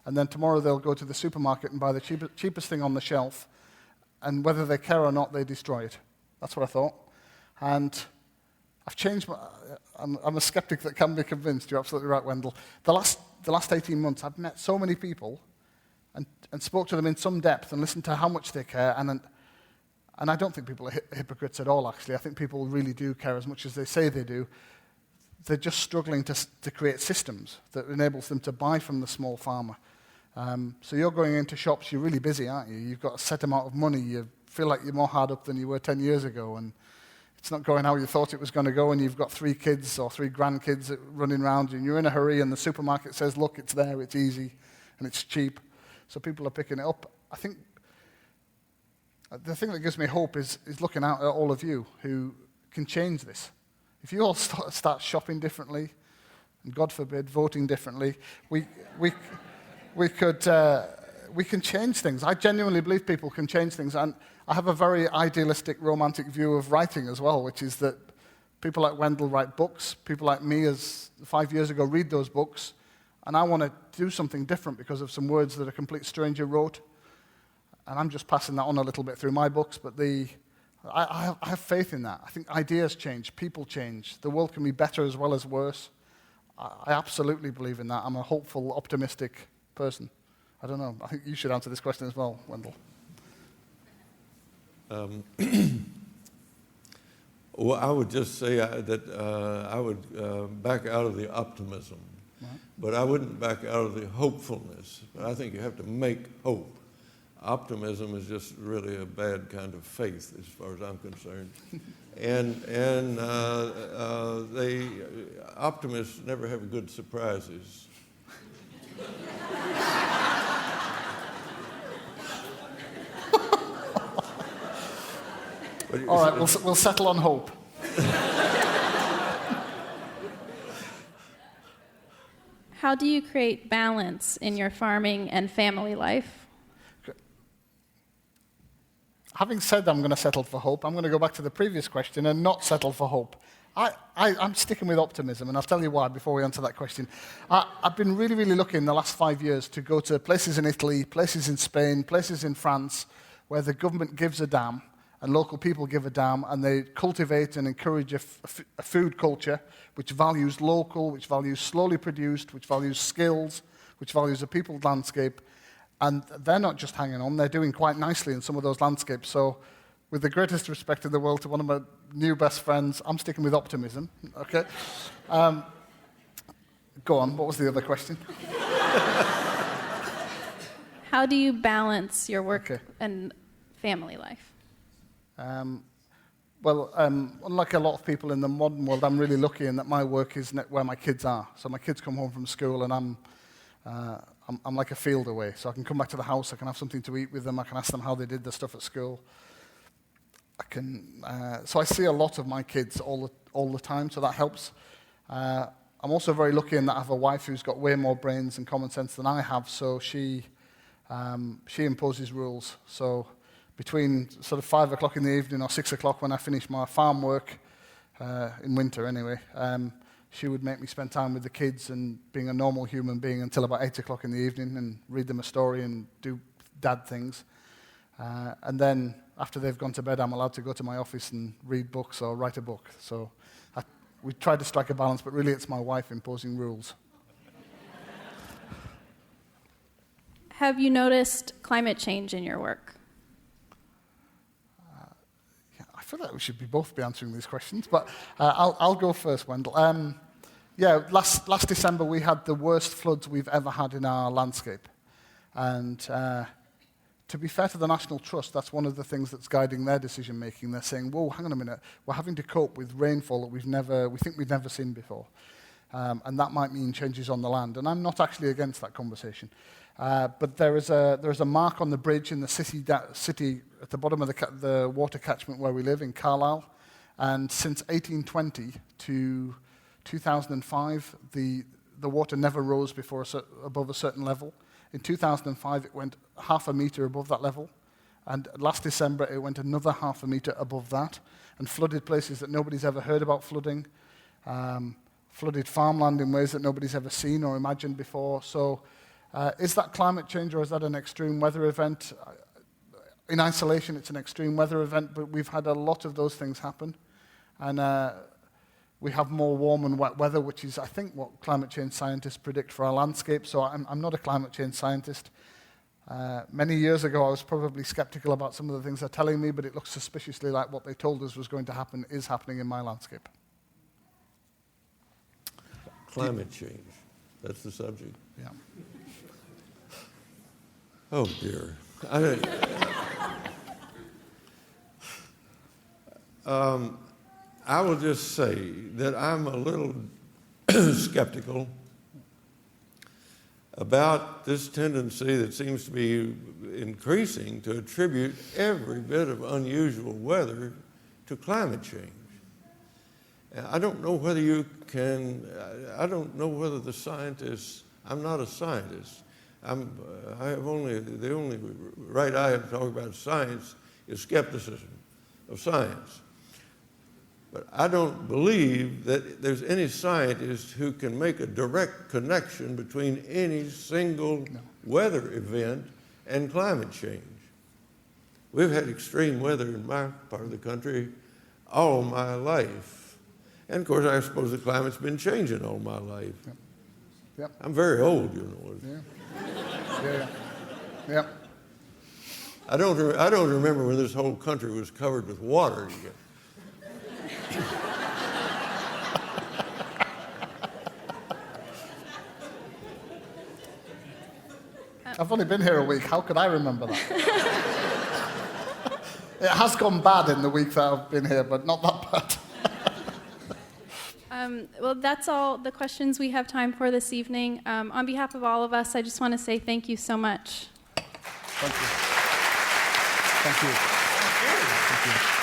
And then tomorrow they'll go to the supermarket and buy the cheapest thing on the shelf, and whether they care or not, they destroy it. That's what I thought. And I've changed I'm a skeptic that can be convinced. You're absolutely right, Wendell. The last 18 months, I've met so many people and spoke to them in some depth and listened to how much they care. And I don't think people are hypocrites at all, actually. I think people really do care as much as they say they do. They're just struggling to create systems that enables them to buy from the small farmer. So you're going into shops, you're really busy, aren't you? You've got a set amount of money, you feel like you're more hard up than you were 10 years ago, and it's not going how you thought it was going to go, and you've got 3 kids or 3 grandkids running around, and you're in a hurry, and the supermarket says, look, it's there, it's easy, and it's cheap. So people are picking it up. I think the thing that gives me hope is looking out at all of you who can change this. If you all start shopping differently, and God forbid, voting differently, we can change things. I genuinely believe people can change things, and I have a very idealistic, romantic view of writing as well, which is that people like Wendell write books, people like me, as 5 years ago, read those books, and I want to do something different because of some words that a complete stranger wrote, and I'm just passing that on a little bit through my books, but I have faith in that. I think ideas change, people change, the world can be better as well as worse. I absolutely believe in that. I'm a hopeful, optimistic person. I don't know. I think you should answer this question as well, Wendell. Well, I would just say that I would back out of the optimism, right, but I wouldn't back out of the hopefulness. I think you have to make hope. Optimism is just really a bad kind of faith, as far as I'm concerned. and optimists never have good surprises. All right, we'll settle on hope. How do you create balance in your farming and family life? Having said I'm going to settle for hope, I'm going to go back to the previous question and not settle for hope. I'm sticking with optimism, and I'll tell you why before we answer that question. I've been really, really lucky in the last 5 years to go to places in Italy, places in Spain, places in France, where the government gives a damn, and local people give a damn, and they cultivate and encourage a food culture which values local, which values slowly produced, which values skills, which values a peopled landscape. And they're not just hanging on, they're doing quite nicely in some of those landscapes. So with the greatest respect in the world to one of my new best friends, I'm sticking with optimism, okay? Go on, what was the other question? How do you balance your work and family life? Unlike a lot of people in the modern world, I'm really lucky in that my work is where my kids are. So my kids come home from school, and I'm like a field away. So I can come back to the house, I can have something to eat with them, I can ask them how they did their stuff at school. So I see a lot of my kids all the time, so that helps. I'm also very lucky in that I have a wife who's got way more brains and common sense than I have, so she imposes rules. So between sort of 5 o'clock in the evening or 6 o'clock when I finish my farm work, in winter anyway, she would make me spend time with the kids and being a normal human being until about 8 o'clock in the evening and read them a story and do dad things. And then after they've gone to bed, I'm allowed to go to my office and read books or write a book. So we try to strike a balance, but really it's my wife imposing rules. Have you noticed climate change in your work? I feel like we should both be answering these questions, but I'll go first, Wendell. Last December we had the worst floods we've ever had in our landscape. And to be fair to the National Trust, that's one of the things that's guiding their decision-making. They're saying, whoa, hang on a minute, we're having to cope with rainfall that we think we've never seen before. And that might mean changes on the land. And I'm not actually against that conversation. But there is a mark on the bridge in the city at the bottom of the water catchment where we live in Carlisle. And since 1820 to 2005, the water never rose above a certain level. In 2005, it went half a meter above that level. And last December, it went another half a meter above that and flooded places that nobody's ever heard about flooding, flooded farmland in ways that nobody's ever seen or imagined before. So is that climate change or is that an extreme weather event? in isolation, it's an extreme weather event, but we've had a lot of those things happen. And we have more warm and wet weather, which is, I think, what climate change scientists predict for our landscape. So I'm not a climate change scientist. Many years ago, I was probably skeptical about some of the things they're telling me, but it looks suspiciously like what they told us was going to happen is happening in my landscape. Climate change. That's the subject. Yeah. Oh, dear. I will just say that I'm a little skeptical about this tendency that seems to be increasing to attribute every bit of unusual weather to climate change. I don't know whether I don't know whether the scientists, I'm not a scientist. The only right I have to talk about science is skepticism of science. But I don't believe that there's any scientist who can make a direct connection between any single weather event and climate change. We've had extreme weather in my part of the country all my life. And of course, I suppose the climate's been changing all my life. Yep. Yep. I'm very old, you know. Yeah. I don't remember when this whole country was covered with water yet. I've only been here a week. How could I remember that? It has gone bad in the week that I've been here, but not that bad. Well, that's all the questions we have time for this evening. On behalf of all of us, I just want to say thank you so much. Thank you. Thank you. Thank you.